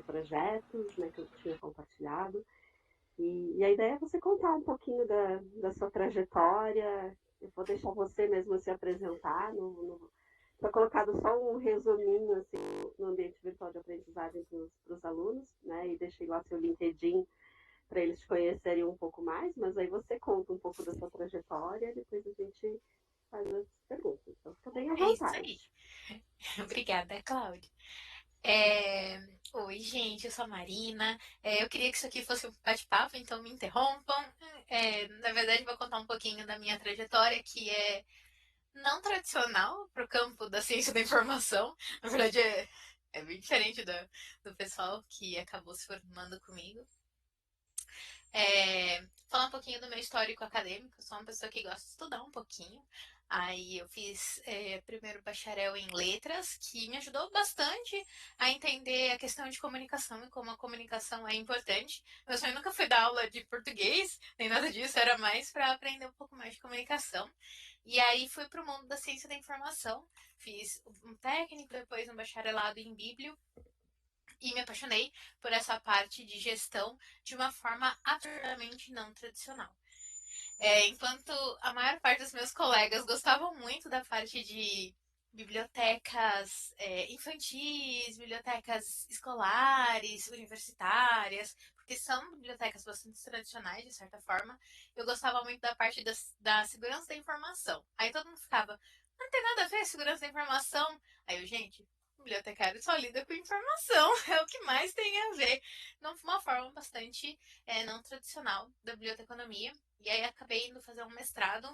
projetos, né, que eu tinha compartilhado. E a ideia é você contar um pouquinho da sua trajetória. Eu vou deixar você mesmo se apresentar. Foi colocado só um resuminho assim, no ambiente virtual de aprendizagem para os alunos, né? E deixei lá seu LinkedIn para eles te conhecerem um pouco mais, mas aí você conta um pouco da sua trajetória e depois a gente faz as perguntas. Então fica bem à É isso aí. vontade. Obrigada, Cláudia. Oi, gente, eu sou a Marina. Eu queria que isso aqui fosse um bate-papo, então me interrompam. Na verdade, vou contar um pouquinho da minha trajetória, que é não tradicional para o campo da ciência da informação. Na verdade, é bem diferente do pessoal que acabou se formando comigo. Falar um pouquinho do meu histórico acadêmico. Eu sou uma pessoa que gosta de estudar um pouquinho. Aí eu fiz primeiro bacharel em letras, que me ajudou bastante a entender a questão de comunicação e como a comunicação é importante. Meu sonho nunca foi dar aula de português, nem nada disso, era mais para aprender um pouco mais de comunicação. E aí fui para o mundo da ciência da informação, fiz um técnico, depois um bacharelado em Bíblio, e me apaixonei por essa parte de gestão de uma forma absolutamente não tradicional. Enquanto a maior parte dos meus colegas gostavam muito da parte de bibliotecas infantis, bibliotecas escolares, universitárias, porque são bibliotecas bastante tradicionais, de certa forma, eu gostava muito da parte da segurança da informação. Aí todo mundo ficava, não tem nada a ver segurança da informação. Aí eu, gente, bibliotecário só lida com informação, é o que mais tem a ver, de uma forma bastante não tradicional da biblioteconomia. E aí acabei indo fazer um mestrado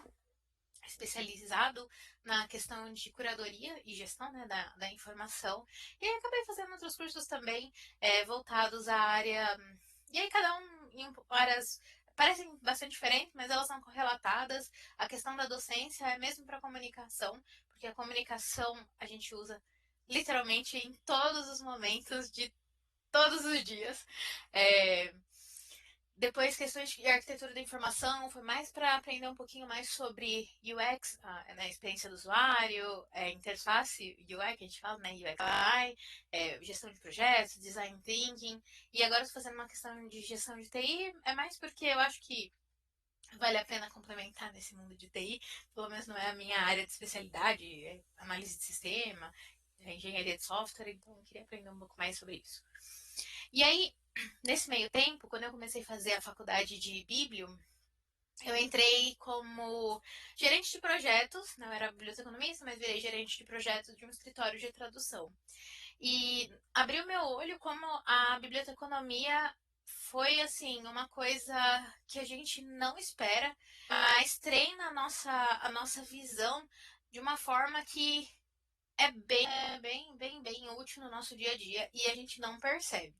especializado na questão de curadoria e gestão, né, da informação. E aí acabei fazendo outros cursos também voltados à área. E aí cada um em áreas parecem bastante diferentes, mas elas são correlatadas. A questão da docência é mesmo para comunicação, porque a comunicação a gente usa literalmente em todos os momentos de todos os dias. É, Depois, questões de arquitetura da informação, foi mais para aprender um pouquinho mais sobre UX, né, experiência do usuário, interface UI, que a gente fala, né, UX, UI, gestão de projetos, design thinking. E agora estou fazendo uma questão de gestão de TI, é mais porque eu acho que vale a pena complementar nesse mundo de TI, pelo menos não é a minha área de especialidade, é análise de sistema, engenharia de software, então eu queria aprender um pouco mais sobre isso. E aí, nesse meio tempo, quando eu comecei a fazer a faculdade de Bíblio, eu entrei como gerente de projetos, não era biblioteconomista, mas virei gerente de projetos de um escritório de tradução. E abriu meu olho como a biblioteconomia foi assim uma coisa que a gente não espera, mas treina a nossa visão de uma forma que bem útil no nosso dia a dia e a gente não percebe.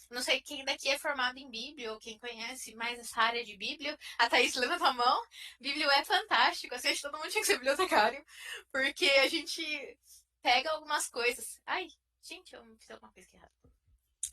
Não sei quem daqui é formado em Bíblia ou quem conhece mais essa área de Bíblia. A Thaís levanta a mão. Bíblia é fantástico. Assim, acho que todo mundo tinha que ser bibliotecário. Porque a gente pega algumas coisas. Ai, gente, eu fiz alguma coisa errada.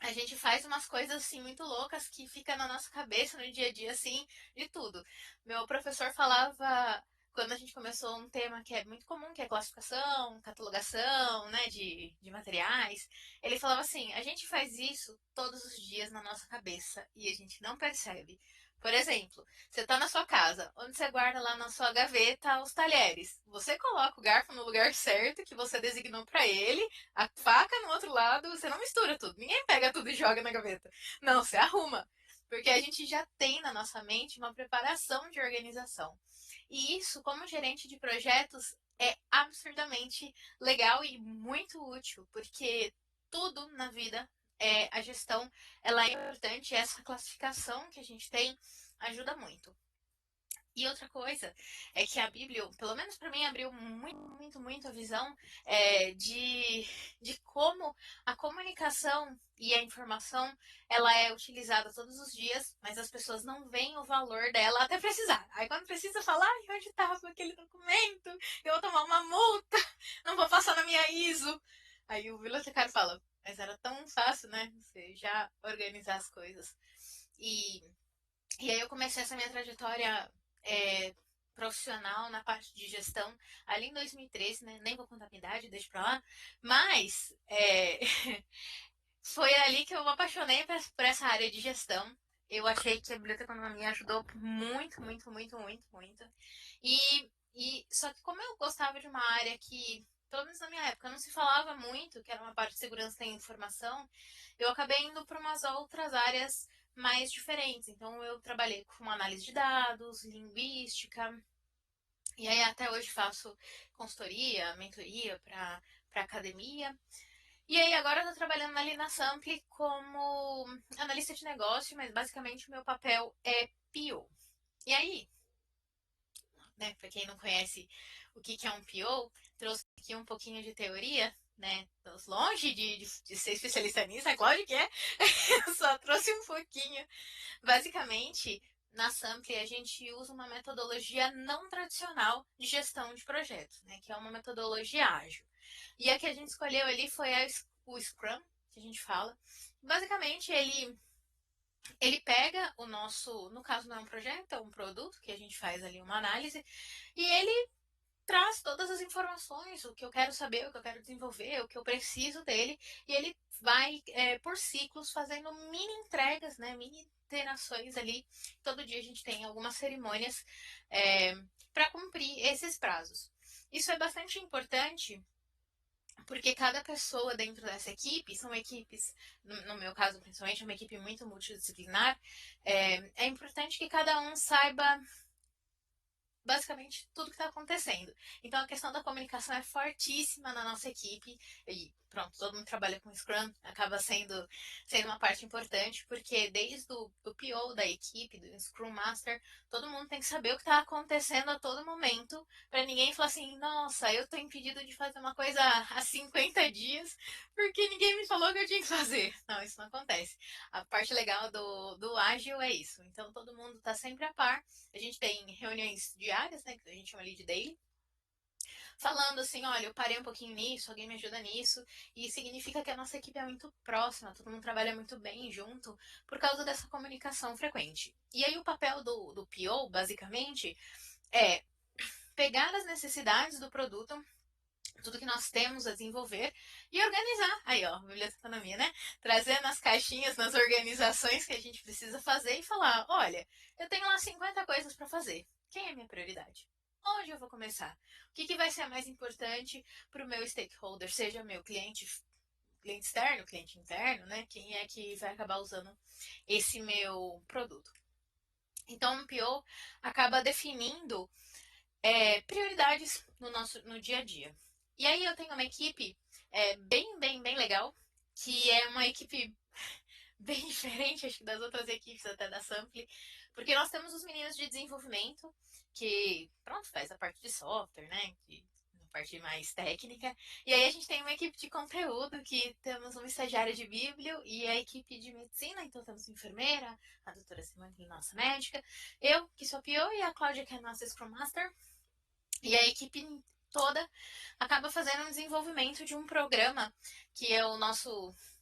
A gente faz umas coisas assim muito loucas que fica na nossa cabeça no dia a dia, assim, de tudo. Meu professor falava, quando a gente começou um tema que é muito comum, que é classificação, catalogação, né, de materiais, ele falava assim, a gente faz isso todos os dias na nossa cabeça e a gente não percebe. Por exemplo, você está na sua casa, onde você guarda lá na sua gaveta os talheres. Você coloca o garfo no lugar certo que você designou para ele, a faca no outro lado, você não mistura tudo. Ninguém pega tudo e joga na gaveta. Não, você arruma. Porque a gente já tem na nossa mente uma preparação de organização. E isso, como gerente de projetos, é absurdamente legal e muito útil, porque tudo na vida a gestão ela é importante, essa classificação que a gente tem ajuda muito. E outra coisa é que a Bíblia, pelo menos para mim, abriu muito a visão de como a comunicação e a informação ela é utilizada todos os dias, mas as pessoas não veem o valor dela até precisar. Aí quando precisa falar, ai, onde estava aquele documento? Eu vou tomar uma multa, não vou passar na minha ISO. Aí o bibliotecário fala, mas era tão fácil, né? Você já organizar as coisas. E e aí eu comecei essa minha trajetória é, profissional na parte de gestão ali em 2013, né? Nem vou contar a minha idade, deixa pra lá. Mas foi ali que eu me apaixonei por essa área de gestão. Eu achei que a biblioteconomia me ajudou muito, muito, muito, muito, muito. Só que como eu gostava de uma área que, pelo menos na minha época, não se falava muito, que era uma parte de segurança da informação, eu acabei indo para umas outras áreas mais diferentes. Então eu trabalhei com análise de dados, linguística, e aí até hoje faço consultoria, mentoria para academia. E aí agora eu tô trabalhando ali na Sample como analista de negócio, mas basicamente o meu papel é PO. E aí, né, para quem não conhece o que é um PO, trouxe aqui um pouquinho de teoria, né? Estamos longe de ser especialista nisso, é claro que é. Eu só trouxe um pouquinho. Basicamente, na Sample a gente usa uma metodologia não tradicional de gestão de projetos, né? Que é uma metodologia ágil. E a que a gente escolheu ali foi o Scrum, que a gente fala. Basicamente, ele pega o nosso, no caso não é um projeto, é um produto, que a gente faz ali uma análise, e ele traz todas as informações, o que eu quero saber, o que eu quero desenvolver, o que eu preciso dele, e ele vai por ciclos fazendo mini entregas, né, mini interações ali. Todo dia a gente tem algumas cerimônias para cumprir esses prazos. Isso é bastante importante porque cada pessoa dentro dessa equipe, são equipes, no meu caso principalmente, é uma equipe muito multidisciplinar, é importante que cada um saiba basicamente tudo que está acontecendo. Então a questão da comunicação é fortíssima na nossa equipe e pronto, todo mundo trabalha com Scrum, acaba sendo uma parte importante, porque desde o PO da equipe, do Scrum Master, todo mundo tem que saber o que está acontecendo a todo momento, para ninguém falar assim, nossa, eu estou impedido de fazer uma coisa há 50 dias, porque ninguém me falou que eu tinha que fazer. Não, isso não acontece. A parte legal do ágil é isso. Então todo mundo está sempre a par. A gente tem reuniões diárias, né, que a gente chama ali de daily, falando assim, olha, eu parei um pouquinho nisso, alguém me ajuda nisso, e significa que a nossa equipe é muito próxima, todo mundo trabalha muito bem junto, por causa dessa comunicação frequente. E aí o papel do PO, basicamente, é pegar as necessidades do produto, tudo que nós temos a desenvolver e organizar. Aí, ó, biblioteconomia, né? Trazer nas caixinhas, nas organizações que a gente precisa fazer e falar: olha, eu tenho lá 50 coisas para fazer. Quem é minha prioridade? Onde eu vou começar? O que vai ser mais importante para o meu stakeholder, seja meu cliente externo, cliente interno, né? Quem é que vai acabar usando esse meu produto? Então, o PO acaba definindo prioridades no dia a dia. E aí eu tenho uma equipe bem legal, que é uma equipe bem diferente, acho que das outras equipes até da Sample, porque nós temos os meninos de desenvolvimento, que, pronto, faz a parte de software, né, a parte mais técnica, e aí a gente tem uma equipe de conteúdo, que temos uma estagiária de bíblio, e a equipe de medicina, então temos uma enfermeira, a doutora Simone, que é nossa médica, eu, que sou a PO, e a Cláudia, que é a nossa Scrum Master, e a equipe toda acaba fazendo um desenvolvimento de um programa, que é o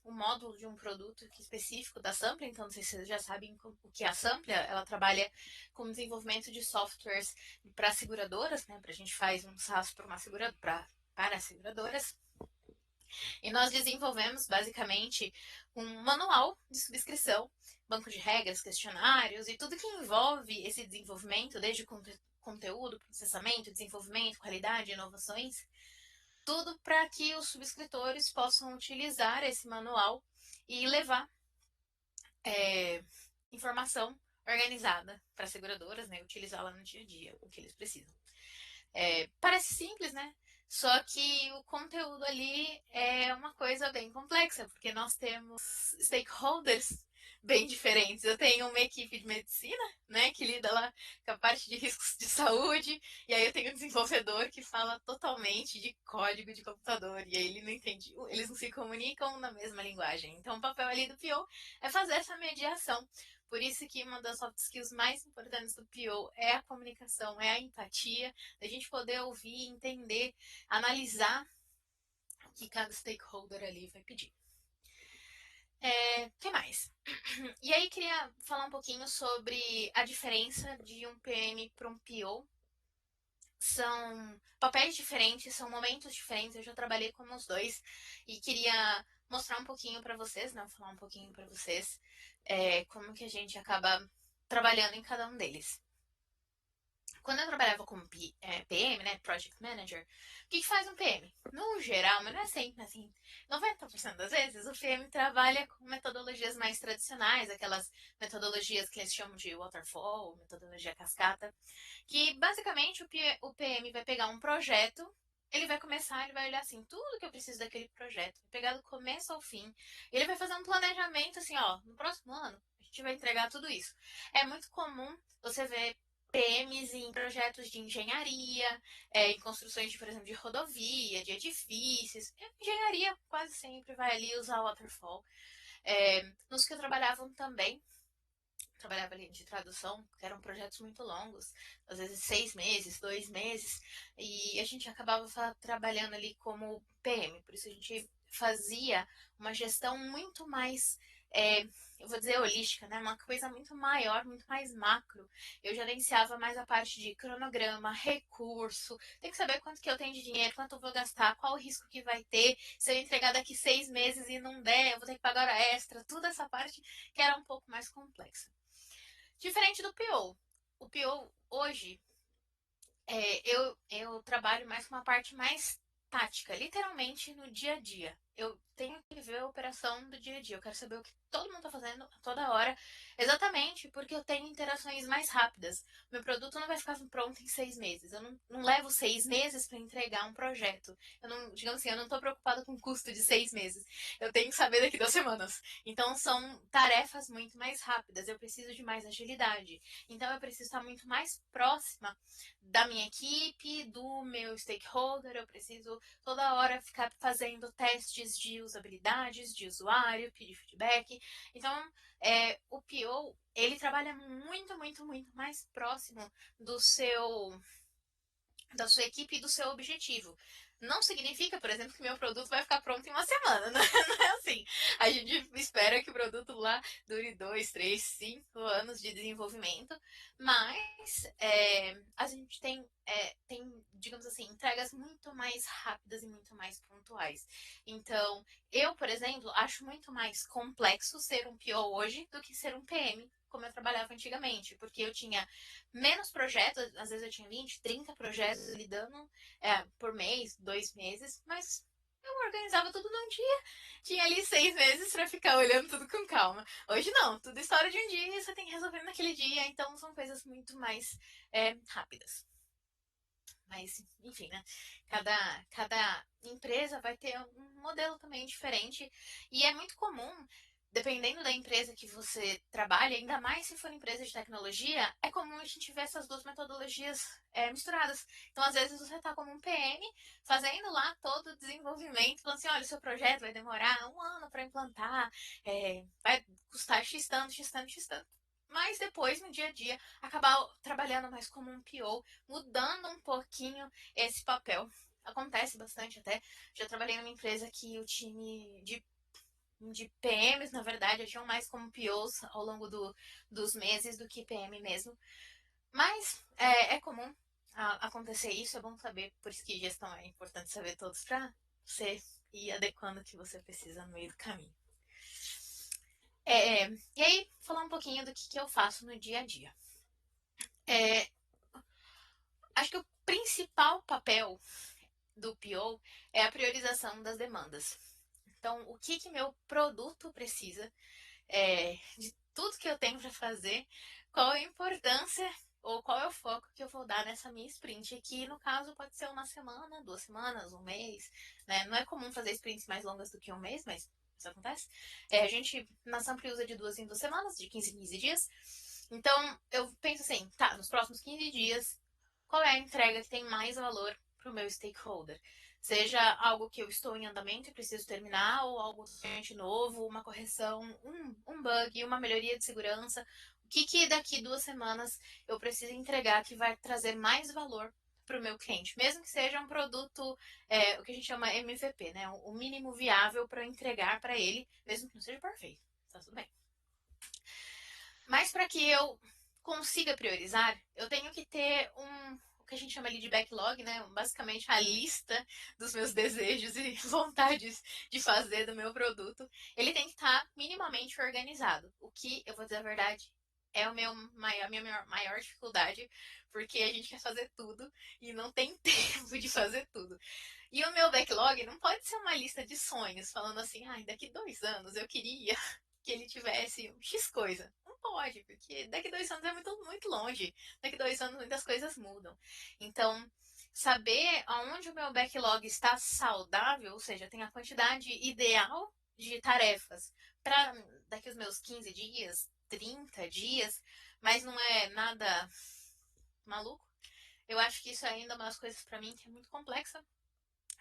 módulo de um produto específico da Sampler. Então, não sei se vocês já sabem o que é a Sampler. Ela trabalha com desenvolvimento de softwares para seguradoras, né? A gente faz um SaaS para para seguradoras. E nós desenvolvemos, basicamente, um manual de subscrição, banco de regras, questionários e tudo que envolve esse desenvolvimento, desde conteúdo, processamento, desenvolvimento, qualidade, inovações, tudo para que os subscritores possam utilizar esse manual e levar informação organizada para as seguradoras, né, utilizá-la no dia a dia, o que eles precisam. Parece simples, né? Só que o conteúdo ali é uma coisa bem complexa, porque nós temos stakeholders bem diferentes. Eu tenho uma equipe de medicina, né, que lida lá com a parte de riscos de saúde, e aí eu tenho um desenvolvedor que fala totalmente de código de computador, e aí ele não entende, eles não se comunicam na mesma linguagem. Então o papel ali do PO é fazer essa mediação. Por isso que uma das soft skills mais importantes do PO é a comunicação, é a empatia, a gente poder ouvir, entender, analisar o que cada stakeholder ali vai pedir. O que mais? E aí queria falar um pouquinho sobre a diferença de um PM para um PO. São papéis diferentes, são momentos diferentes, eu já trabalhei com os dois e queria mostrar um pouquinho para vocês, não falar um pouquinho para vocês como que a gente acaba trabalhando em cada um deles. Quando eu trabalhava como PM, né, Project Manager, o que faz um PM? No geral, mas não é sempre assim, 90% das vezes o PM trabalha com metodologias mais tradicionais, aquelas metodologias que eles chamam de waterfall, metodologia cascata, que basicamente o PM vai pegar um projeto, ele vai começar, ele vai olhar assim, tudo que eu preciso daquele projeto, vai pegar do começo ao fim, ele vai fazer um planejamento assim, ó, no próximo ano a gente vai entregar tudo isso. É muito comum você ver PMs em projetos de engenharia, em construções, por exemplo, de rodovia, de edifícios. Engenharia quase sempre vai ali usar o waterfall. Nos que eu trabalhava também, trabalhava ali de tradução, que eram projetos muito longos, às vezes 6 meses, 2 meses, e a gente acabava trabalhando ali como PM, por isso a gente fazia uma gestão muito mais, eu vou dizer holística, né? Uma coisa muito maior, muito mais macro. Eu gerenciava mais a parte de cronograma, recurso, tem que saber quanto que eu tenho de dinheiro, quanto eu vou gastar, qual o risco que vai ter, se eu entregar daqui 6 meses e não der, eu vou ter que pagar hora extra, toda essa parte que era um pouco mais complexa. Diferente do PO. O PO hoje, eu trabalho mais com uma parte mais tática, literalmente no dia a dia. Eu tenho que ver a operação do dia a dia. Eu quero saber o que todo mundo está fazendo a toda hora, exatamente porque eu tenho interações mais rápidas. Meu produto não vai ficar pronto em 6 meses. Eu não levo 6 meses para entregar um projeto. Eu não, digamos assim, eu não estou preocupada com o custo de 6 meses. Eu tenho que saber daqui 2 semanas. Então são tarefas muito mais rápidas. Eu preciso de mais agilidade. Então eu preciso estar muito mais próxima da minha equipe, do meu stakeholder, eu preciso toda hora ficar fazendo testes de usabilidades, de usuário, pedir feedback. Então, o PO, ele trabalha muito, muito, muito mais próximo do seu da sua equipe e do seu objetivo. Não significa, por exemplo, que meu produto vai ficar pronto em uma semana. Não é assim. A gente espera que o produto lá dure 2, 3, 5 anos de desenvolvimento, mas a gente tem, digamos assim, entregas muito mais rápidas e muito mais pontuais. Então, eu, por exemplo, acho muito mais complexo ser um PO hoje do que ser um PM, como eu trabalhava antigamente, porque eu tinha menos projetos, às vezes eu tinha 20, 30 projetos lidando por mês, 2 meses, mas eu organizava tudo num dia. Tinha ali 6 meses para ficar olhando tudo com calma. Hoje não, tudo história de um dia e você tem que resolver naquele dia, então são coisas muito mais rápidas. Mas, enfim, né? Cada empresa vai ter um modelo também diferente. E é muito comum, dependendo da empresa que você trabalha, ainda mais se for empresa de tecnologia, é comum a gente ver essas duas metodologias misturadas. Então, às vezes, você está como um PM, fazendo lá todo o desenvolvimento, falando assim, olha, o seu projeto vai demorar 1 ano para implantar, vai custar X tanto, X tanto, X tanto. Mas depois, no dia a dia, acabar trabalhando mais como um PO, mudando um pouquinho esse papel. Acontece bastante até. Já trabalhei numa empresa que o time de PMs, na verdade, agiam mais como POs ao longo dos meses do que PM mesmo. Mas é comum acontecer isso, é bom saber, por isso que gestão é importante saber todos para você ir adequando o que você precisa no meio do caminho. E aí, falar um pouquinho do que eu faço no dia a dia. Acho que o principal papel do PO é a priorização das demandas. Então, o que meu produto precisa, de tudo que eu tenho para fazer, qual a importância ou qual é o foco que eu vou dar nessa minha sprint, que no caso pode ser uma semana, 2 semanas, um mês, né? Não é comum fazer sprints mais longas do que um mês, mas isso acontece. A gente na Sampre usa de 2 em 2 semanas, de 15 em 15 dias. Então, eu penso assim, tá, nos próximos 15 dias, qual é a entrega que tem mais valor para o meu stakeholder? Seja algo que eu estou em andamento e preciso terminar, ou algo totalmente novo, uma correção, um bug, uma melhoria de segurança. O que daqui 2 semanas eu preciso entregar que vai trazer mais valor para o meu cliente, mesmo que seja um produto, o que a gente chama MVP, né? O mínimo viável para entregar para ele, mesmo que não seja perfeito. Tá tudo bem. Mas para que eu consiga priorizar, eu tenho que ter que a gente chama ali de backlog, né? Basicamente a lista dos meus desejos e vontades de fazer do meu produto, ele tem que estar minimamente organizado. O que, eu vou dizer a verdade, é a minha maior dificuldade, porque a gente quer fazer tudo e não tem tempo de fazer tudo. E o meu backlog não pode ser uma lista de sonhos, falando assim, daqui 2 anos eu queria que ele tivesse X coisa. Não pode, porque daqui 2 anos é muito, muito longe. Daqui 2 anos muitas coisas mudam. Então, saber aonde o meu backlog está saudável, ou seja, tem a quantidade ideal de tarefas para daqui os meus 15 dias, 30 dias, mas não é nada maluco. Eu acho que isso é ainda uma das coisas para mim que é muito complexa,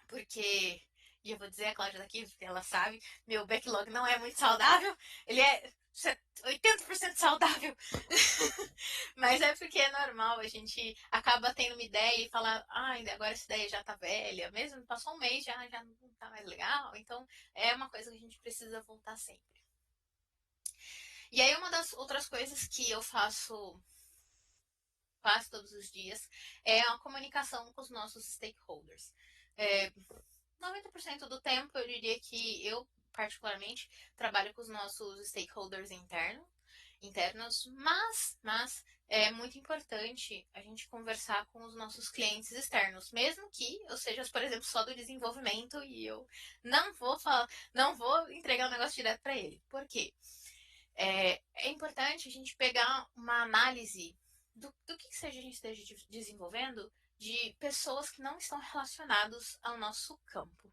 porque, e eu vou dizer, a Cláudia daqui, ela sabe, meu backlog não é muito saudável, ele é 80% saudável. Mas é porque é normal, a gente acaba tendo uma ideia e falar, agora essa ideia já tá velha, mesmo passou um mês, já não tá mais legal, então é uma coisa que a gente precisa voltar sempre. E aí uma das outras coisas que eu faço quase todos os dias é a comunicação com os nossos stakeholders. 90% do tempo eu diria que eu, particularmente, trabalho com os nossos stakeholders internos, mas é muito importante a gente conversar com os nossos clientes externos, mesmo que eu seja, por exemplo, só do desenvolvimento e eu não vou entregar o negócio direto para ele. Por quê? É importante a gente pegar uma análise do que seja a gente esteja desenvolvendo de pessoas que não estão relacionados ao nosso campo.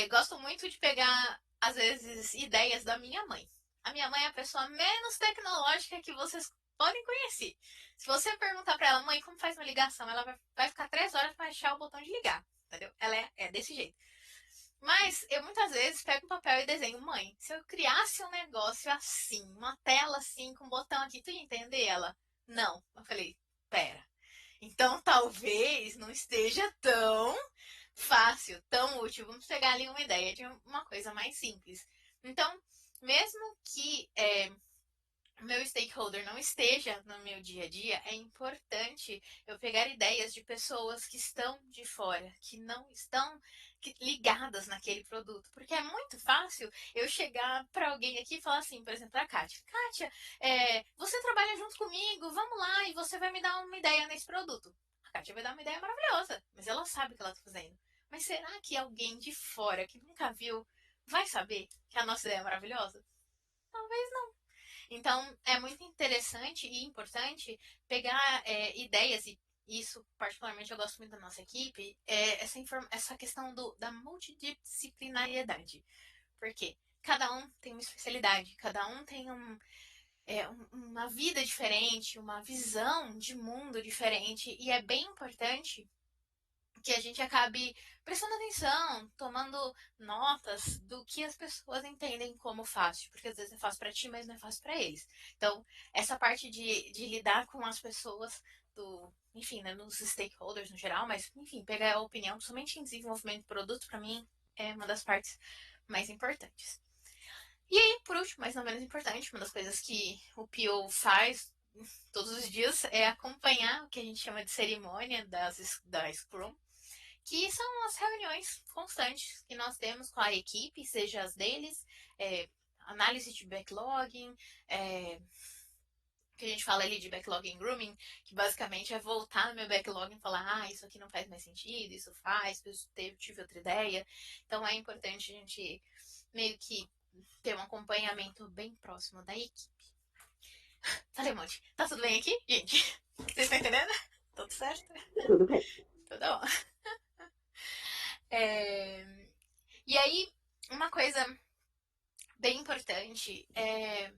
Gosto muito de pegar, às vezes, ideias da minha mãe. A minha mãe é a pessoa menos tecnológica que vocês podem conhecer. Se você perguntar para ela, mãe, como faz uma ligação? Ela vai ficar 3 horas para achar o botão de ligar, entendeu? Ela é desse jeito. Mas eu muitas vezes pego um papel e desenho, mãe, se eu criasse um negócio assim, uma tela assim, com um botão aqui, tu ia entender ela? Não. Eu falei, pera. Então talvez não esteja tão fácil, tão útil. Vamos pegar ali uma ideia de uma coisa mais simples. Então, mesmo que o meu stakeholder não esteja no meu dia a dia, é importante eu pegar ideias de pessoas que estão de fora, que não estão ligadas naquele produto. Porque é muito fácil eu chegar para alguém aqui e falar assim, por exemplo, para a Kátia. Kátia, você trabalha junto comigo, vamos lá e você vai me dar uma ideia nesse produto. A Kátia vai dar uma ideia maravilhosa, mas ela sabe o que ela está fazendo. Mas será que alguém de fora que nunca viu vai saber que a nossa ideia é maravilhosa? Talvez não. Então, é muito interessante e importante pegar ideias, e isso, particularmente, eu gosto muito da nossa equipe, essa questão da multidisciplinariedade. Por quê? Cada um tem uma especialidade, cada um tem uma vida diferente, uma visão de mundo diferente, e é bem importante que a gente acabe prestando atenção, tomando notas do que as pessoas entendem como fácil, porque às vezes é fácil para ti, mas não é fácil para eles. Então, essa parte de lidar com as pessoas enfim, né, nos stakeholders no geral, mas enfim, pegar a opinião, somente em desenvolvimento de produto, para mim é uma das partes mais importantes. E aí, por último, mas não menos importante, uma das coisas que o PO faz todos os dias é acompanhar o que a gente chama de cerimônia da Scrum, que são as reuniões constantes que nós temos com a equipe, seja as deles, análise de backlogging, que a gente fala ali de backlogging grooming, que basicamente é voltar no meu backlog e falar, isso aqui não faz mais sentido, isso faz, eu tive outra ideia. Então é importante a gente meio que ter um acompanhamento bem próximo da equipe. Falei um monte. Tá tudo bem aqui, gente? Vocês estão entendendo? Tudo certo? Tudo bem. Tudo bom. E aí, uma coisa bem importante é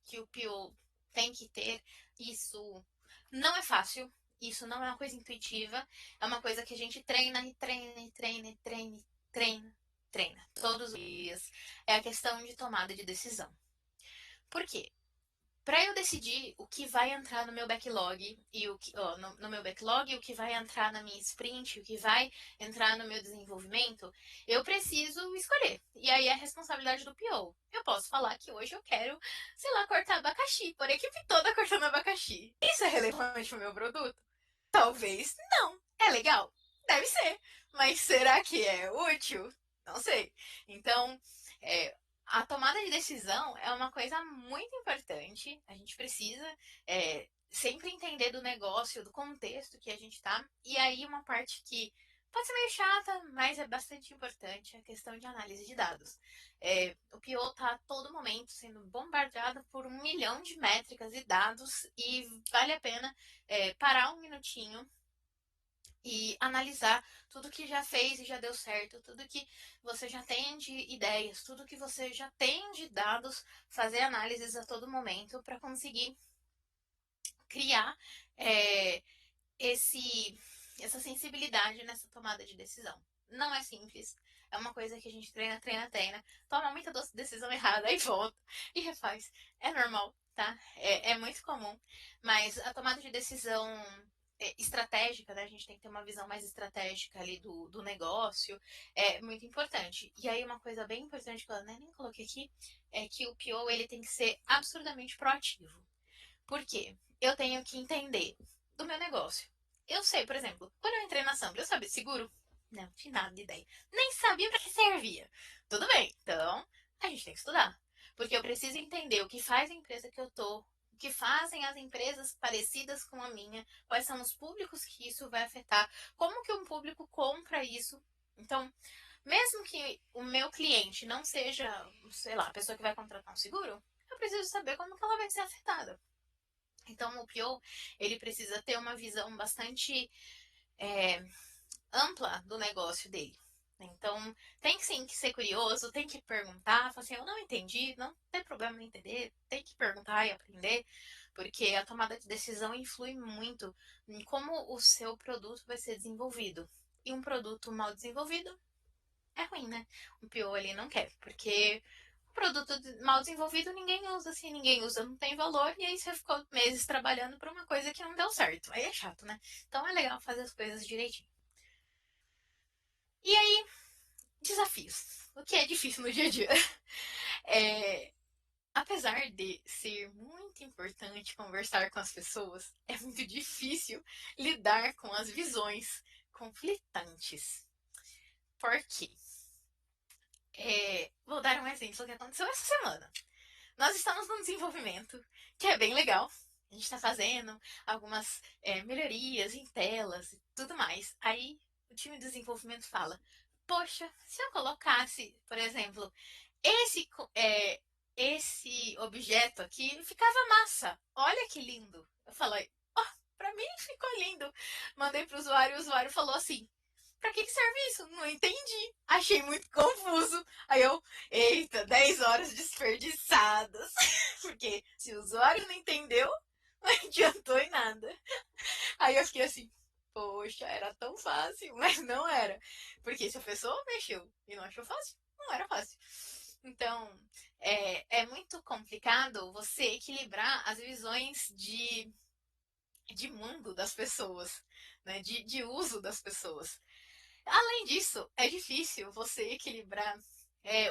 que o PO tem que ter, isso não é fácil, isso não é uma coisa intuitiva, é uma coisa que a gente treina e treina e treina e treina e treina todos os dias. É a questão de tomada de decisão. Por quê? Para eu decidir o que vai entrar no meu backlog e no meu backlog, o que vai entrar na minha sprint, o que vai entrar no meu desenvolvimento, eu preciso escolher. E aí é a responsabilidade do PO. Eu posso falar que hoje eu quero, sei lá, cortar abacaxi, por a equipe toda cortando abacaxi. Isso é relevante pro meu produto? Talvez não. É legal? Deve ser. Mas será que é útil? Não sei. Então, a tomada de decisão é uma coisa muito importante. A gente precisa sempre entender do negócio, do contexto que a gente está. E aí, uma parte que pode ser meio chata, mas é bastante importante, é a questão de análise de dados. O PO está a todo momento sendo bombardeado por 1 milhão de métricas e dados, e vale a pena parar um minutinho e analisar tudo que já fez e já deu certo, tudo que você já tem de ideias, tudo que você já tem de dados, fazer análises a todo momento para conseguir criar é, esse, essa sensibilidade nessa tomada de decisão. Não é simples, é uma coisa que a gente treina, toma muita decisão errada e volta e refaz. É normal, tá? É muito comum, mas a tomada de decisão estratégica, né? A gente tem que ter uma visão mais estratégica ali do negócio, é muito importante. E aí uma coisa bem importante que eu nem coloquei aqui é que o PO ele tem que ser absurdamente proativo. Por quê? Eu tenho que entender do meu negócio. Eu sei, por exemplo, quando eu entrei na Sambra, eu sabia de seguro? Não, tinha nada de ideia. Nem sabia para que servia. Tudo bem, então a gente tem que estudar. Porque eu preciso entender o que faz a empresa que eu tô, o que fazem as empresas parecidas com a minha, quais são os públicos que isso vai afetar, como que um público compra isso. Então, mesmo que o meu cliente não seja, sei lá, a pessoa que vai contratar um seguro, eu preciso saber como que ela vai ser afetada. Então, o PO, ele precisa ter uma visão bastante é, ampla do negócio dele. Então, tem que sim que ser curioso, tem que perguntar, falar assim, eu não entendi, não tem problema em entender, tem que perguntar e aprender, porque a tomada de decisão influi muito em como o seu produto vai ser desenvolvido. E um produto mal desenvolvido é ruim, né? O PO ele não quer, porque o produto mal desenvolvido ninguém usa, se ninguém usa não tem valor, e aí você ficou meses trabalhando por uma coisa que não deu certo. Aí é chato, né? Então é legal fazer as coisas direitinho. E aí, desafios. O que é difícil no dia a dia? É, apesar de ser muito importante conversar com as pessoas, é muito difícil lidar com as visões conflitantes. Por quê? Vou dar um exemplo que aconteceu essa semana. Nós estamos num desenvolvimento que é bem legal. A gente está fazendo algumas melhorias em telas e tudo mais. Aí o time de desenvolvimento fala: poxa, se eu colocasse, por exemplo, esse, esse objeto aqui, ficava massa. Olha que lindo. Eu falei: ó, oh, para mim ficou lindo. Mandei para o usuário falou assim: pra que serve isso? Não entendi. Achei muito confuso. Aí eu, eita, 10 horas desperdiçadas. Porque se o usuário não entendeu, não adiantou em nada. Aí eu fiquei assim, poxa, era tão fácil, mas não era. Porque se a pessoa mexeu e não achou fácil, não era fácil. Então, é muito complicado você equilibrar as visões de mundo das pessoas, né? De uso das pessoas. Além disso, é difícil você equilibrar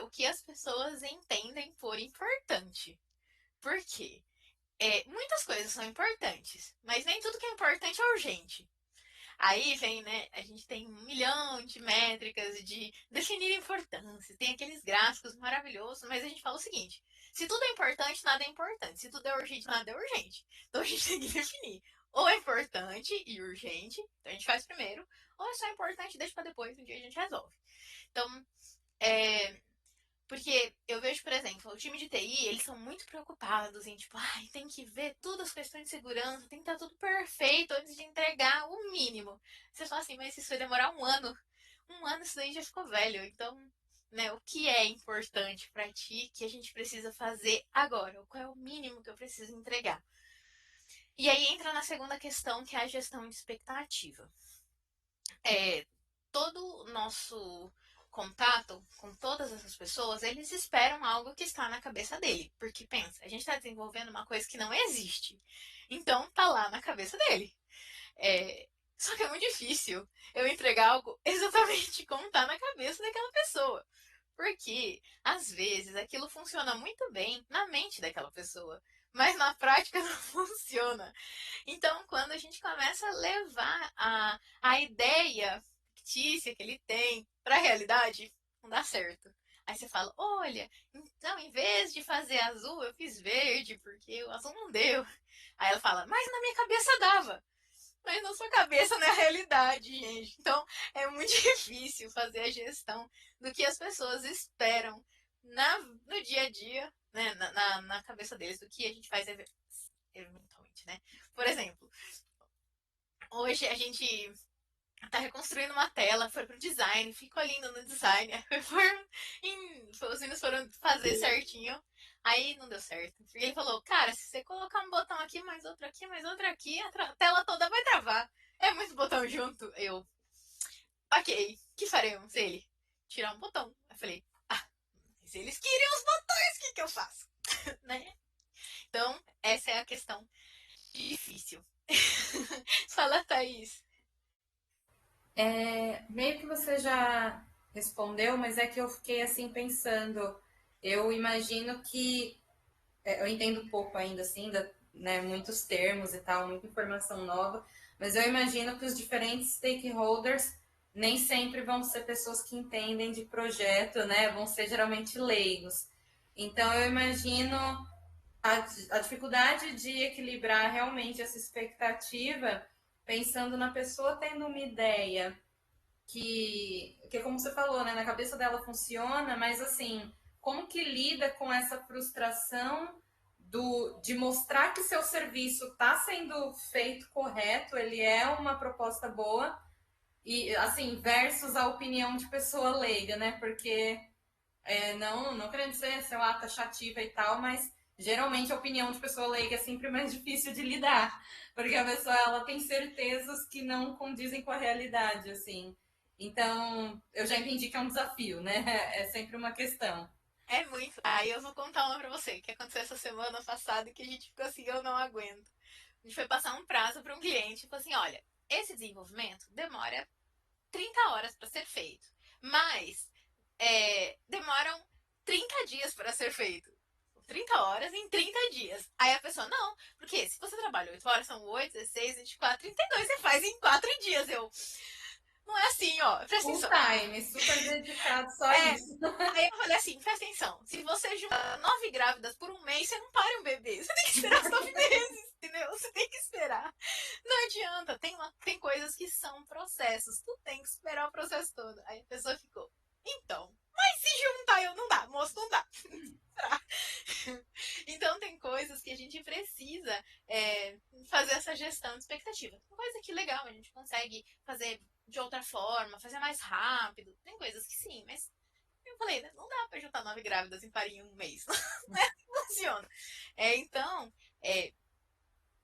o que as pessoas entendem por importante. Por quê? Muitas coisas são importantes, mas nem tudo que é importante é urgente. Aí vem, né? A gente tem 1 milhão de métricas de definir importância, tem aqueles gráficos maravilhosos, mas a gente fala o seguinte: se tudo é importante, nada é importante. Se tudo é urgente, nada é urgente. Então a gente tem que definir. Ou é importante e urgente, então a gente faz primeiro, ou é só importante e deixa para depois, um dia a gente resolve. Então, é, porque eu vejo, por exemplo, o time de TI, eles são muito preocupados em, tipo, ai, tem que ver todas as questões de segurança, tem que estar tudo perfeito antes de entregar o mínimo. Você fala assim, mas isso vai demorar um ano. Um ano isso daí já ficou velho. Então, né, o que é importante para ti que a gente precisa fazer agora? Qual é o mínimo que eu preciso entregar? E aí entra na segunda questão, que é a gestão de expectativa. Todo o nosso contato com todas essas pessoas, eles esperam algo que está na cabeça dele. Porque pensa, a gente está desenvolvendo uma coisa que não existe. Então tá lá na cabeça dele. Só que é muito difícil eu entregar algo exatamente como está na cabeça daquela pessoa. Porque, às vezes, aquilo funciona muito bem na mente daquela pessoa. mas na prática não funciona. Então, quando a gente começa a levar a ideia fictícia que ele tem para a realidade, não dá certo. Aí você fala, olha, então em vez de fazer azul, eu fiz verde, porque o azul não deu. Aí ela fala, mas na minha cabeça dava. Mas na sua cabeça não é a realidade, gente. Então é muito difícil fazer a gestão do que as pessoas esperam no dia a dia, né, na cabeça deles, do que a gente faz eventualmente, né? Por exemplo, hoje a gente tá reconstruindo uma tela, foi pro design, ficou lindo no design. Os meninos foram fazer certinho. Aí não deu certo. Porque ele falou, cara, se você colocar um botão aqui, mais outro aqui, a tela toda vai travar. É muito botão junto. Eu, ok, que faremos? Ele, tirar um botão. Eu falei, ah, se eles queriam os botões, o que, que eu faço? Né? Então, essa é a questão difícil. Fala, Thaís. Meio que você já respondeu, mas é que eu fiquei assim pensando. Eu imagino que eu entendo pouco ainda assim, né, muitos termos e tal, muita informação nova, mas eu imagino que os diferentes stakeholders nem sempre vão ser pessoas que entendem de projeto, né? Vão ser geralmente leigos. Então eu imagino a dificuldade de equilibrar realmente essa expectativa, pensando na pessoa tendo uma ideia que como você falou, né, na cabeça dela funciona, mas assim, como que lida com essa frustração de mostrar que seu serviço está sendo feito correto, ele é uma proposta boa, e assim, versus a opinião de pessoa leiga, né? Porque não querendo ser, sei lá, taxativa e tal, mas geralmente a opinião de pessoa leiga é sempre mais difícil de lidar, porque a pessoa ela tem certezas que não condizem com a realidade, assim. Então, eu já entendi que é um desafio, né? É sempre uma questão. É muito. Aí eu vou contar uma pra você, que aconteceu essa semana passada e que a gente ficou assim, eu não aguento. A gente foi passar um prazo para um cliente, tipo assim, olha, esse desenvolvimento demora 30 horas para ser feito, mas demoram 30 dias para ser feito. 30 horas em 30 dias. Aí a pessoa, não, porque se você trabalha 8 horas, são 8, 16, 24, 32, você faz em 4 dias. Eu, não é assim, ó, presta Full atenção. time, super dedicado, só É, isso. aí eu falei assim, presta atenção, se você juntar 9 grávidas por um mês, você não para um bebê. Você tem que esperar os 9 meses, entendeu? Você tem que esperar. Não adianta, tem coisas que são processos. Tu tem que esperar o processo todo. Aí a pessoa ficou, então, mas se juntar eu não dá, moço, não dá. Então tem coisas que a gente precisa fazer essa gestão de expectativa. Coisa que legal, a gente consegue fazer de outra forma, fazer mais rápido. Tem coisas que sim, mas eu falei, né, não dá pra juntar 9 grávidas em parir em um mês. Não é assim que funciona. Então,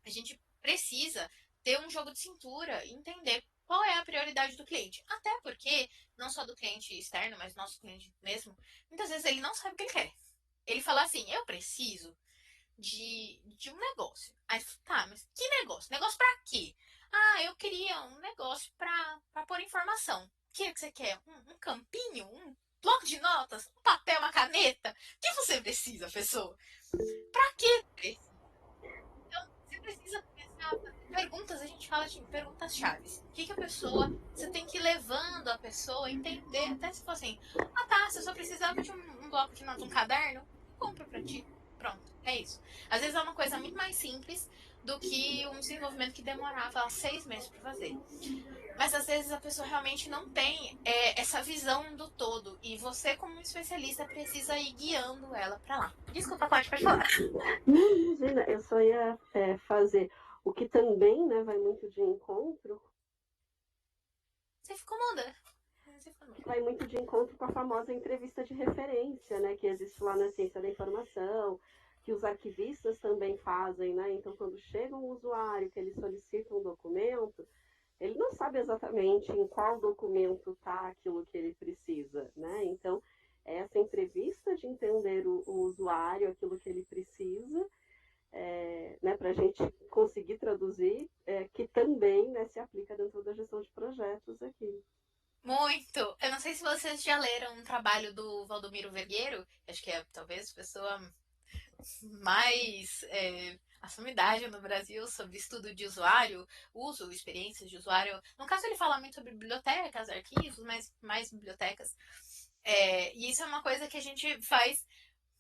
a gente precisa ter um jogo de cintura e entender qual é a prioridade do cliente. Até porque, não só do cliente externo, mas nosso cliente mesmo, muitas vezes ele não sabe o que ele quer. Ele fala assim, eu preciso de um negócio. Aí, tá, mas que negócio? Negócio pra quê? Ah, eu queria um negócio pra pôr informação. O que você quer? Um campinho? Um bloco de notas? Um papel, uma caneta? O que você precisa, pessoa? Pra que precisa? Então, você precisa começar a fazer perguntas, a gente fala de perguntas chaves. O que a pessoa, você tem que ir levando a pessoa a entender, até se for assim, ah tá, você só precisava de um bloco de notas, um caderno, eu compro pra ti. Pronto, é isso. Às vezes é uma coisa muito mais simples do que um desenvolvimento que demorava 6 meses para fazer. Mas às vezes a pessoa realmente não tem essa visão do todo. E você, como um especialista, precisa ir guiando ela para lá. Desculpa, pode falar. Não, imagina, eu só ia fazer o que também, né, vai muito de encontro, Você ficou muda. que vai muito de encontro com a famosa entrevista de referência, né, que existe lá na ciência da informação, que os arquivistas também fazem, né? Então, quando chega um usuário que ele solicita um documento, ele não sabe exatamente em qual documento está aquilo que ele precisa, né? Então, essa entrevista de entender o usuário, aquilo que ele precisa, né, para a gente conseguir traduzir, que também, né, se aplica dentro da gestão de projetos aqui. Muito! Eu não sei se vocês já leram um trabalho do Valdomiro Vergueiro, acho que é talvez pessoa mais a sumidade no Brasil sobre estudo de usuário, uso, experiências de usuário. No caso, ele fala muito sobre bibliotecas, arquivos, mas mais bibliotecas. E isso é uma coisa que a gente faz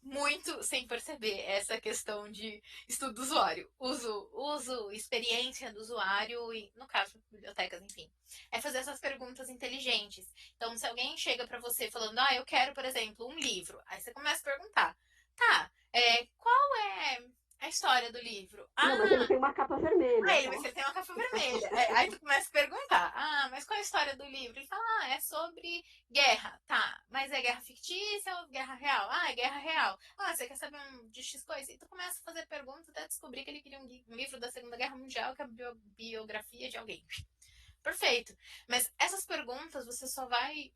muito sem perceber, essa questão de estudo do usuário. Uso, experiência do usuário, e no caso, bibliotecas, enfim. É fazer essas perguntas inteligentes. Então, se alguém chega para você falando, eu quero, por exemplo, um livro. Aí você começa a perguntar, tá, qual é a história do livro? Não, mas ele tem uma capa vermelha, tá? Mas ele tem uma capa vermelha. Aí tu começa a perguntar, mas qual é a história do livro? Ele fala, é sobre guerra. Tá, mas é guerra fictícia ou guerra real? É guerra real. Você quer saber de X coisa? E tu começa a fazer perguntas até descobrir que ele queria um livro da Segunda Guerra Mundial, que é a biografia de alguém. Perfeito. Mas essas perguntas você só vai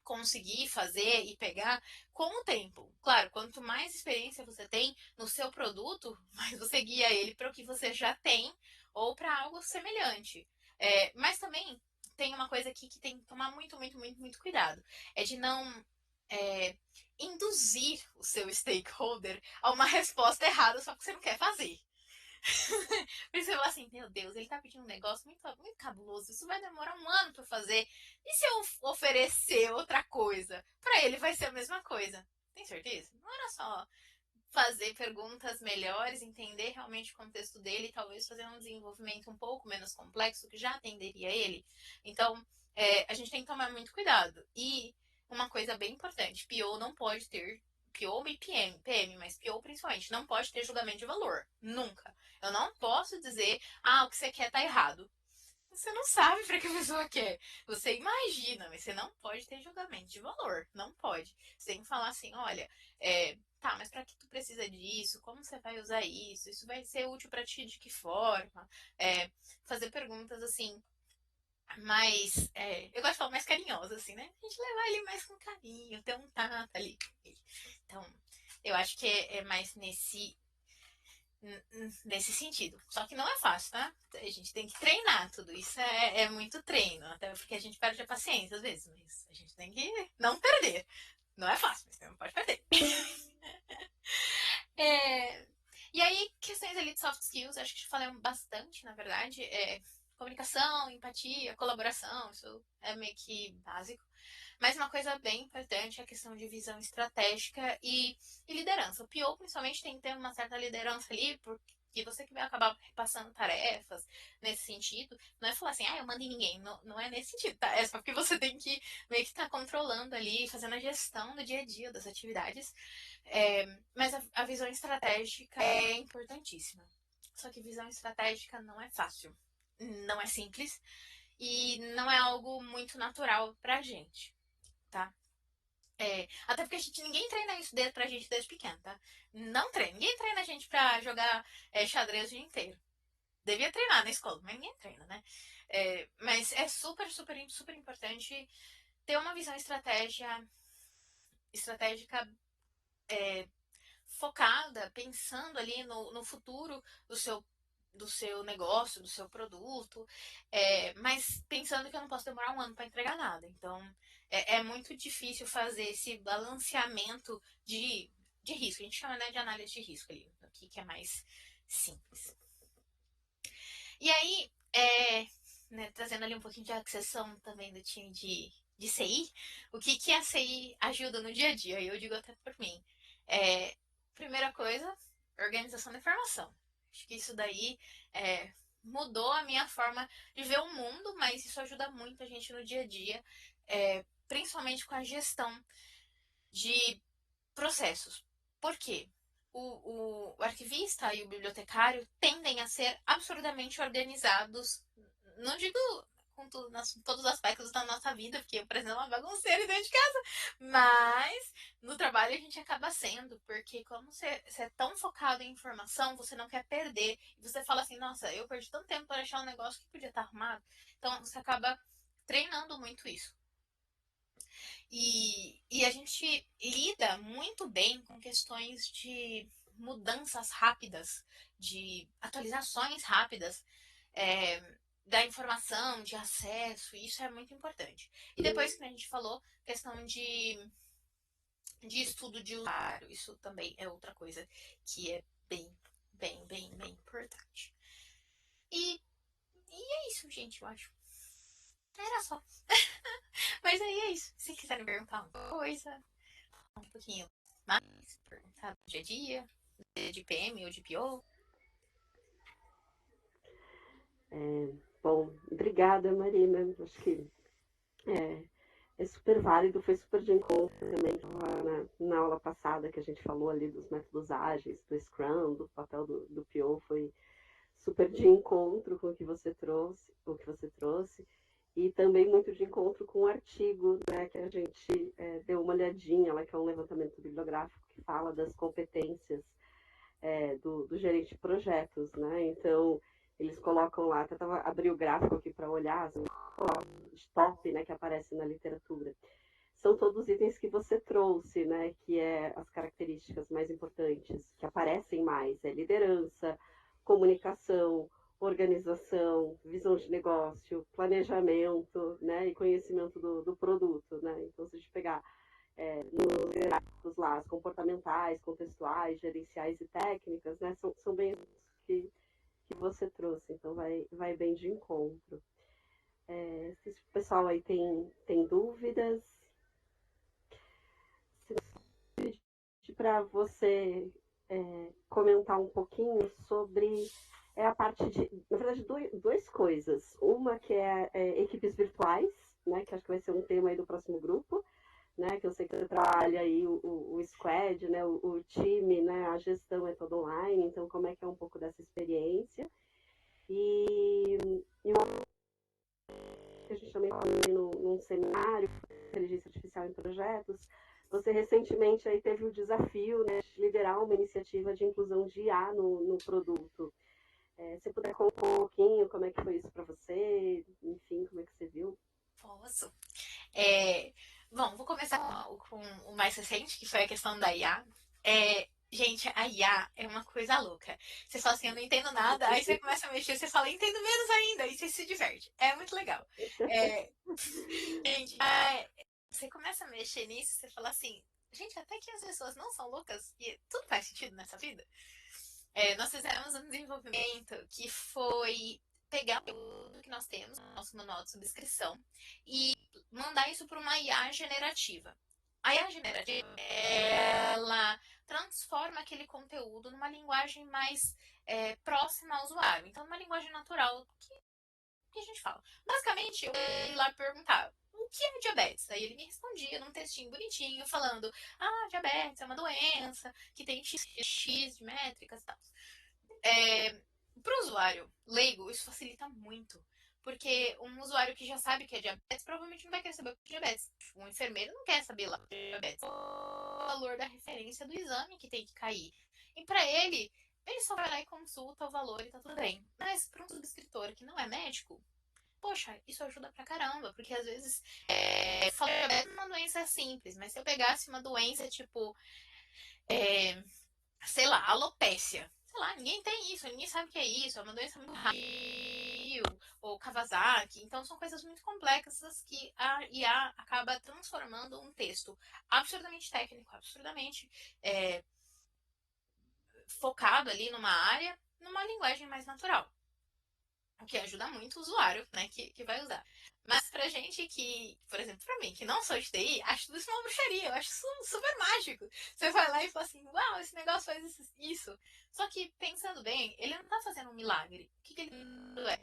conseguir fazer e pegar com o tempo. Claro, quanto mais experiência você tem no seu produto, mais você guia ele para o que você já tem ou para algo semelhante. Mas também tem uma coisa aqui que tem que tomar muito, muito, muito, muito cuidado. É de não induzir o seu stakeholder a uma resposta errada só porque você não quer fazer. Porque você fala assim, meu Deus, ele tá pedindo um negócio muito, muito cabuloso, isso vai demorar um ano pra fazer. E se eu oferecer outra coisa? Pra ele vai ser a mesma coisa. Tem certeza? Não era só fazer perguntas melhores, entender realmente o contexto dele e talvez fazer um desenvolvimento um pouco menos complexo que já atenderia ele. Então, a gente tem que tomar muito cuidado. E uma coisa bem importante, PO não pode ter PO e PM, mas PO principalmente, não pode ter julgamento de valor. Nunca. Eu não posso dizer, o que você quer tá errado. Você não sabe para que a pessoa quer. Você imagina, mas você não pode ter julgamento de valor. Não pode. Você tem que falar assim, olha, tá, mas para que tu precisa disso? Como você vai usar isso? Isso vai ser útil para ti de que forma? Fazer perguntas assim, mais. Eu gosto de falar mais carinhosa, assim, né? A gente levar ele mais com carinho, ter um tato ali. Então, eu acho que é mais nesse sentido. Só que não é fácil, tá? A gente tem que treinar tudo isso. É muito treino. Até porque a gente perde a paciência às vezes. Mas a gente tem que não perder. Não é fácil, mas você não pode perder. E aí, questões ali de soft skills, acho que te falei bastante, na verdade. Comunicação, empatia, colaboração, isso é meio que básico. Mas uma coisa bem importante é a questão de visão estratégica e liderança. O PO, principalmente, tem que ter uma certa liderança ali, porque você que vai acabar repassando tarefas nesse sentido. Não é falar assim, eu mando em ninguém. Não, não é nesse sentido, tá? É só porque você tem que meio que estar controlando ali, fazendo a gestão do dia a dia das atividades. Mas a visão estratégica é importantíssima. Só que visão estratégica não é fácil. Não é simples. E não é algo muito natural pra gente, tá? Até porque ninguém treina isso pra gente desde pequeno, tá? Não treina. Ninguém treina a gente pra jogar xadrez o dia inteiro. Devia treinar na escola, mas ninguém treina, né? Mas é super, super, super importante ter uma visão estratégica focada, pensando ali no futuro do seu negócio, do seu produto, mas pensando que eu não posso demorar um ano para entregar nada. Então, é muito difícil fazer esse balanceamento de risco. A gente chama, né, de análise de risco ali, aqui que é mais simples. E aí, né, trazendo ali um pouquinho de acessão também do time de CI, o que a CI ajuda no dia a dia? Eu digo até por mim. Primeira coisa, organização da informação. Acho que isso daí mudou a minha forma de ver o mundo, mas isso ajuda muito a gente no dia a dia, principalmente com a gestão de processos. Por quê? O arquivista e o bibliotecário tendem a ser absurdamente organizados, não digo com todos os aspectos da nossa vida, porque eu, por exemplo, uma bagunceira dentro de casa, mas no trabalho a gente acaba sendo, porque como você é tão focado em informação, você não quer perder, e você fala assim, nossa, eu perdi tanto tempo para achar um negócio que podia estar arrumado, então você acaba treinando muito isso. E a gente lida muito bem com questões de mudanças rápidas, de atualizações rápidas da informação, de acesso, e isso é muito importante. E depois que a gente falou, questão de de estudo de usuário. Isso também é outra coisa que é bem importante. E é isso, gente, eu acho. Era só. Mas aí é isso. Se quiserem perguntar uma coisa, um pouquinho mais, perguntar do dia a dia, de PM ou de PO. Bom, obrigada, Marina. Acho que é super válido, foi super de encontro também na aula passada que a gente falou ali dos métodos ágeis, do Scrum, do papel do PO, foi super de encontro com o que você trouxe, e também muito de encontro com o artigo, né, que a gente deu uma olhadinha lá, que é um levantamento bibliográfico que fala das competências do gerente de projetos, né? Então, eles colocam lá, até abri o gráfico aqui para olhar, assim, os top, né, que aparece na literatura. São todos itens que você trouxe, né, que é as características mais importantes, que aparecem mais, é liderança, comunicação, organização, visão de negócio, planejamento, né, e conhecimento do produto, né. Então, se a gente pegar nos gráficos lá, as comportamentais, contextuais, gerenciais e técnicas, né, são bem que, que você trouxe, então vai bem de encontro. Se o pessoal aí tem dúvidas, para você comentar um pouquinho sobre a parte de, na verdade, duas coisas. Uma que é equipes virtuais, né, que acho que vai ser um tema aí do próximo grupo, né, que eu sei que você trabalha aí o squad, né, o time, né, a gestão é toda online, então como é que é um pouco dessa experiência. E uma que a gente também falou num seminário, inteligência artificial em projetos, você recentemente aí teve o desafio, né, de liderar uma iniciativa de inclusão de IA no produto. Se puder contar um pouquinho como é que foi isso para você, enfim, como é que você viu? Posso. Bom, vou começar com o mais recente, que foi a questão da IA. Gente, a IA é uma coisa louca. Você fala assim, eu não entendo nada, aí você começa a mexer, você fala, entendo menos ainda, e você se diverte. É muito legal. Gente, você começa a mexer nisso, você fala assim, gente, até que as pessoas não são loucas e tudo faz sentido nessa vida. Nós fizemos um desenvolvimento que foi pegar tudo que nós temos no nosso manual de subscrição e mandar isso para uma IA generativa. A IA generativa, ela transforma aquele conteúdo numa linguagem mais próxima ao usuário. Então, numa linguagem natural que a gente fala. Basicamente, eu fui lá perguntar o que é diabetes? Aí ele me respondia num textinho bonitinho, falando: diabetes é uma doença que tem X de métricas e tal. Para o usuário leigo, isso facilita muito. Porque um usuário que já sabe que é diabetes provavelmente não vai querer saber o que é diabetes. Um enfermeiro não quer saber lá o que é diabetes. O valor da referência do exame que tem que cair. E para ele só vai lá e consulta o valor e tá tudo bem. Mas para um subscritor que não é médico, poxa, isso ajuda pra caramba, porque às vezes falar diabetes é uma doença simples, mas se eu pegasse uma doença tipo, sei lá, alopécia, sei lá, ninguém tem isso, ninguém sabe o que é isso, é uma doença muito rara, ou Kawasaki, então são coisas muito complexas que a IA acaba transformando um texto absurdamente técnico, absurdamente focado ali numa área, numa linguagem mais natural. O que ajuda muito o usuário, né, que vai usar. Mas pra gente que, por exemplo, pra mim, que não sou de TI, acho tudo isso uma bruxaria, eu acho isso super mágico. Você vai lá e fala assim, uau, esse negócio faz isso. Só que, pensando bem, ele não tá fazendo um milagre. O que ele é?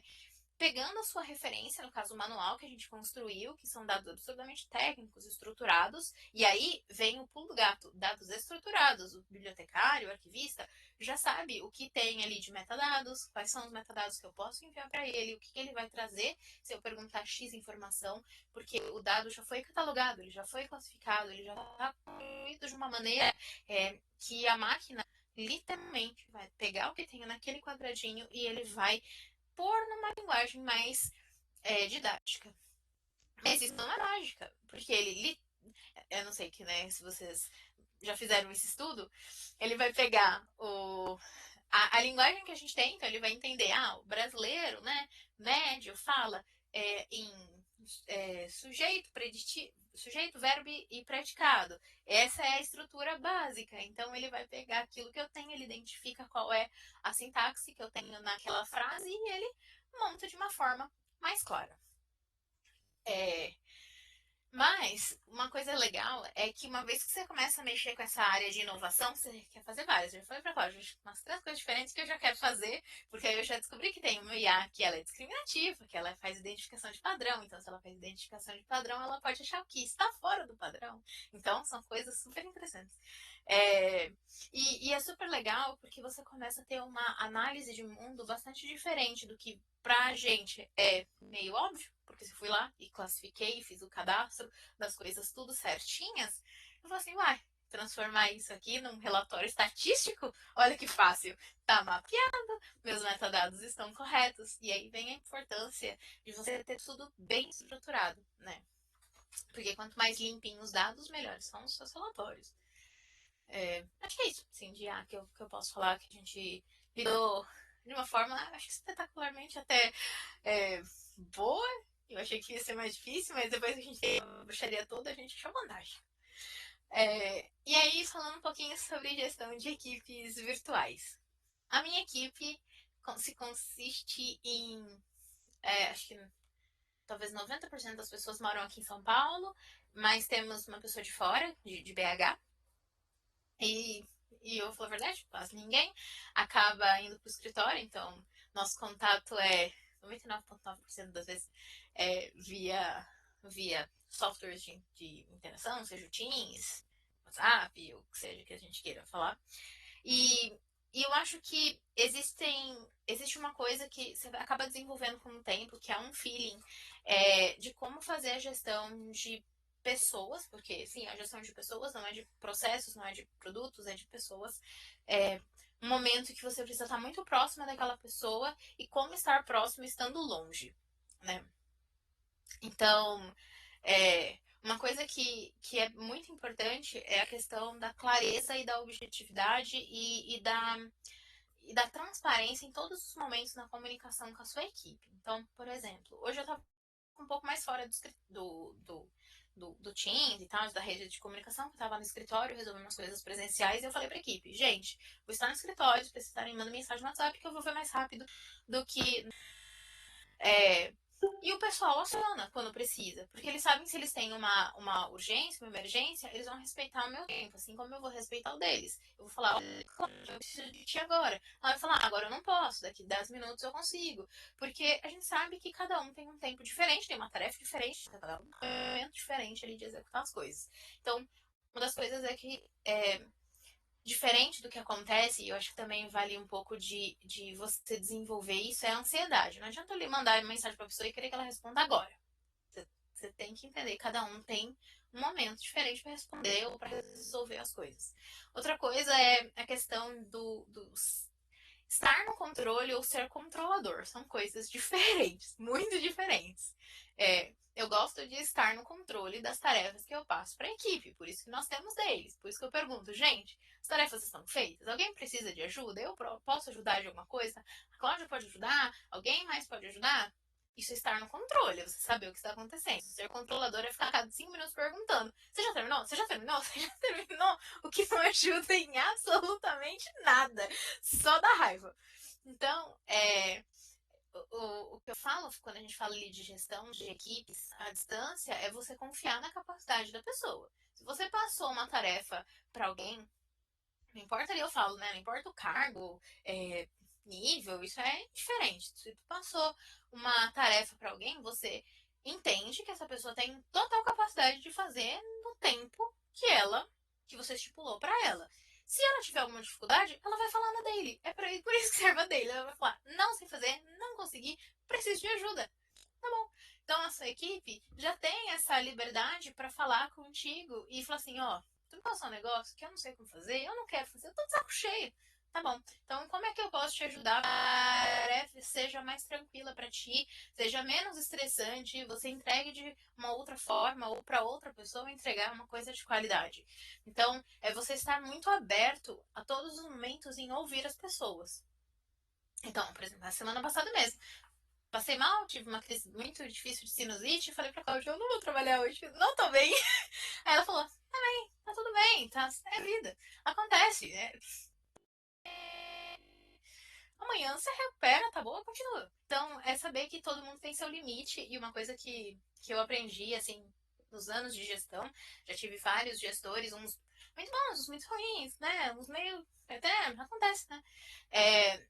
Pegando a sua referência, no caso o manual que a gente construiu, que são dados absurdamente técnicos, estruturados, e aí vem o pulo do gato, dados estruturados. O bibliotecário, o arquivista, já sabe o que tem ali de metadados, quais são os metadados que eu posso enviar para ele, o que ele vai trazer se eu perguntar X informação, porque o dado já foi catalogado, ele já foi classificado, ele já está construído de uma maneira que a máquina literalmente vai pegar o que tem naquele quadradinho e ele vai pôr numa linguagem mais didática. Mas isso não é mágica, porque ele, eu não sei que, né, se vocês já fizeram esse estudo, ele vai pegar a linguagem que a gente tem, então ele vai entender, o brasileiro, né, médio, fala em sujeito preditivo, sujeito, verbo e predicado. Essa é a estrutura básica. Então, ele vai pegar aquilo que eu tenho, ele identifica qual é a sintaxe que eu tenho naquela frase e ele monta de uma forma mais clara. Mas, uma coisa legal é que uma vez que você começa a mexer com essa área de inovação, você quer fazer várias. Eu já falei pra Cláudia, umas 3 coisas diferentes que eu já quero fazer, porque aí eu já descobri que tem uma IA que ela é discriminativa, que ela faz identificação de padrão. Então, se ela faz identificação de padrão, ela pode achar o que está fora do padrão. Então, são coisas super interessantes. E é super legal porque você começa a ter uma análise de mundo bastante diferente do que pra gente é meio óbvio, porque se fui lá e classifiquei, fiz o cadastro das coisas tudo certinhas, eu falo assim, uai, transformar isso aqui num relatório estatístico, olha que fácil, tá mapeado, meus metadados estão corretos, e aí vem a importância de você ter tudo bem estruturado, né? Porque quanto mais limpinhos os dados, melhores são os seus relatórios. Acho que é isso, assim, de que eu posso falar que a gente lidou de uma forma, acho que espetacularmente até boa. Eu achei que ia ser mais difícil, mas depois que a gente tem a bruxaria toda, a gente achou vantagem. E aí, falando um pouquinho sobre gestão de equipes virtuais. A minha equipe se consiste em, acho que talvez 90% das pessoas moram aqui em São Paulo, mas temos uma pessoa de fora, de BH, e eu falo a verdade, quase ninguém acaba indo para o escritório, então nosso contato é 99,9% das vezes via softwares de interação, seja o Teams, WhatsApp, o que seja que a gente queira falar. E eu acho que existe uma coisa que você acaba desenvolvendo com o tempo, que é um feeling de como fazer a gestão de pessoas, porque, sim, a gestão de pessoas não é de processos, não é de produtos, é de pessoas. Um momento que você precisa estar muito próxima daquela pessoa e como estar próximo estando longe, né? Então, uma coisa que é muito importante é a questão da clareza e da objetividade e da transparência em todos os momentos na comunicação com a sua equipe. Então, por exemplo, hoje eu estava um pouco mais fora do Teams e tal, da rede de comunicação, que eu estava no escritório resolvendo umas coisas presenciais, e eu falei para a equipe, gente, vou estar no escritório, se precisarem, mandem mensagem no WhatsApp que eu vou ver mais rápido do que... E o pessoal aciona quando precisa, porque eles sabem que se eles têm uma urgência, uma emergência, eles vão respeitar o meu tempo, assim como eu vou respeitar o deles. Eu vou falar, eu preciso de ti agora. Ela vai falar, agora eu não posso, daqui 10 minutos eu consigo. Porque a gente sabe que cada um tem um tempo diferente, tem uma tarefa diferente, cada um tem um momento diferente ali de executar as coisas. Então, uma das coisas é que diferente do que acontece, e eu acho que também vale um pouco de você desenvolver isso, é a ansiedade. Não adianta eu mandar mensagem para a pessoa e querer que ela responda agora. Você tem que entender, cada um tem um momento diferente para responder ou para resolver as coisas. Outra coisa é a questão do estar no controle ou ser controlador. São coisas diferentes, muito diferentes. Eu gosto de estar no controle das tarefas que eu passo para a equipe, por isso que nós temos deles. Por isso que eu pergunto, gente, as tarefas estão feitas? Alguém precisa de ajuda? Eu posso ajudar de alguma coisa? A Cláudia pode ajudar? Alguém mais pode ajudar? Isso é estar no controle, você saber o que está acontecendo. Ser controlador é ficar a cada 5 minutos perguntando: você já terminou? Você já terminou? Você já terminou? O que não ajuda em absolutamente nada. Só dá raiva. Então, o que eu falo quando a gente fala ali de gestão de equipes à distância é você confiar na capacidade da pessoa. Se você passou uma tarefa para alguém, não importa ali, eu falo, né? Não importa o cargo, nível, isso é diferente. Se tu passou uma tarefa para alguém, você entende que essa pessoa tem total capacidade de fazer no tempo que você estipulou para ela. Se ela tiver alguma dificuldade, ela vai falar na dele. É por isso que serve a dele. Ela vai falar, não sei fazer, não consegui, preciso de ajuda. Tá bom. Então a sua equipe já tem essa liberdade para falar contigo e falar assim, ó, tu me passou um negócio que eu não sei como fazer, eu não quero fazer, eu tô de saco cheio. Tá bom. Então, como é que eu posso te ajudar para que a tarefa seja mais tranquila para ti, seja menos estressante, você entregue de uma outra forma ou para outra pessoa entregar uma coisa de qualidade. Então, é você estar muito aberto a todos os momentos em ouvir as pessoas. Então, por exemplo, na semana passada mesmo, passei mal, tive uma crise muito difícil de sinusite, falei pra Cláudia, eu não vou trabalhar hoje, não tô bem. Aí ela falou, tá bem, tá tudo bem, tá, é vida, acontece. Amanhã você recupera, tá boa, continua. Então, é saber que todo mundo tem seu limite, e uma coisa que eu aprendi, assim, nos anos de gestão, já tive vários gestores, uns muito bons, uns muito ruins, né, uns meio, até, acontece, né,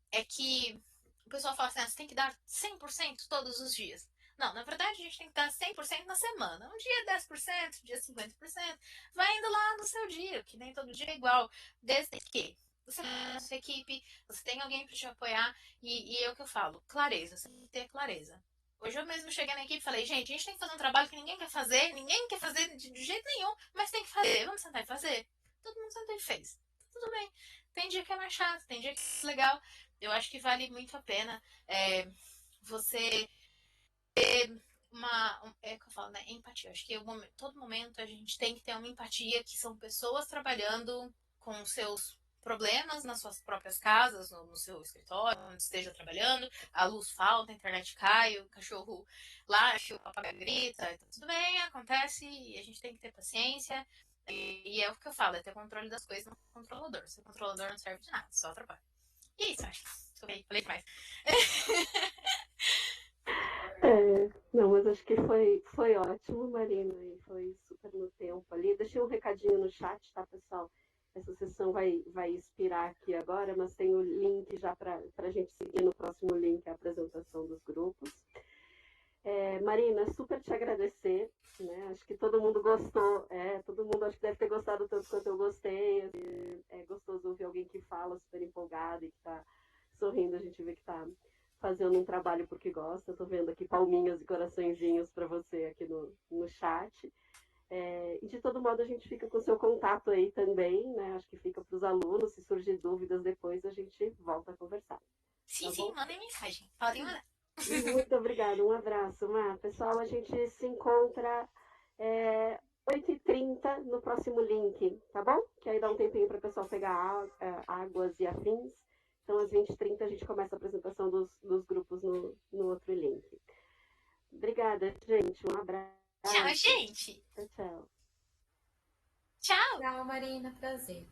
é que o pessoal fala assim, você tem que dar 100% todos os dias. Não, na verdade a gente tem que dar 100% na semana. Um dia 10%, um dia 50%. Vai indo lá no seu dia, que nem todo dia é igual. Desde que você tem a sua equipe, você tem alguém para te apoiar. E é o que eu falo, clareza, você tem que ter clareza. Hoje eu mesmo cheguei na equipe e falei, gente, a gente tem que fazer um trabalho que ninguém quer fazer de jeito nenhum, mas tem que fazer, vamos sentar e fazer. Todo mundo sentou e fez. Tudo bem. Tem dia que é mais chato, tem dia que é legal. Eu acho que vale muito a pena você ter é que eu falo, né? Empatia. Eu acho que todo momento a gente tem que ter uma empatia, que são pessoas trabalhando com seus problemas nas suas próprias casas, no seu escritório, onde esteja trabalhando, a luz falta, a internet cai, o cachorro late, o papagaio grita, então, tudo bem, acontece, e a gente tem que ter paciência. E é o que eu falo, é ter controle das coisas, não controlador. Ser controlador não serve de nada, só atrapalha. E é isso, acho. Falei demais. Não, mas acho que foi ótimo, Marina, e foi super no tempo ali. Deixei um recadinho no chat, tá, pessoal? Essa sessão vai expirar aqui agora, mas tem o link já para a gente seguir no próximo link, a apresentação dos grupos. Marina, super te agradecer, né? Acho que todo mundo gostou, todo mundo acho que deve ter gostado tanto quanto eu gostei. É gostoso ouvir alguém que fala super empolgado e que está sorrindo, a gente vê que está fazendo um trabalho porque gosta. Eu tô vendo aqui palminhas e coraçõezinhos para você aqui no chat. E de todo modo a gente fica com o seu contato aí também, né? Acho que fica para os alunos, se surgir dúvidas depois a gente volta a conversar. Sim, Tá sim, bom? mandem mensagem. Podem mandar. Muito obrigada, um abraço, Má. Pessoal, a gente se encontra 8h30 no próximo link, tá bom? Que aí dá um tempinho para o pessoal pegar águas e afins. Então, às 20h30 a gente começa a apresentação dos grupos no outro link. Obrigada, gente. Um abraço. Tchau, gente. Tchau, tchau. Tchau. Tchau, Marina. Prazer.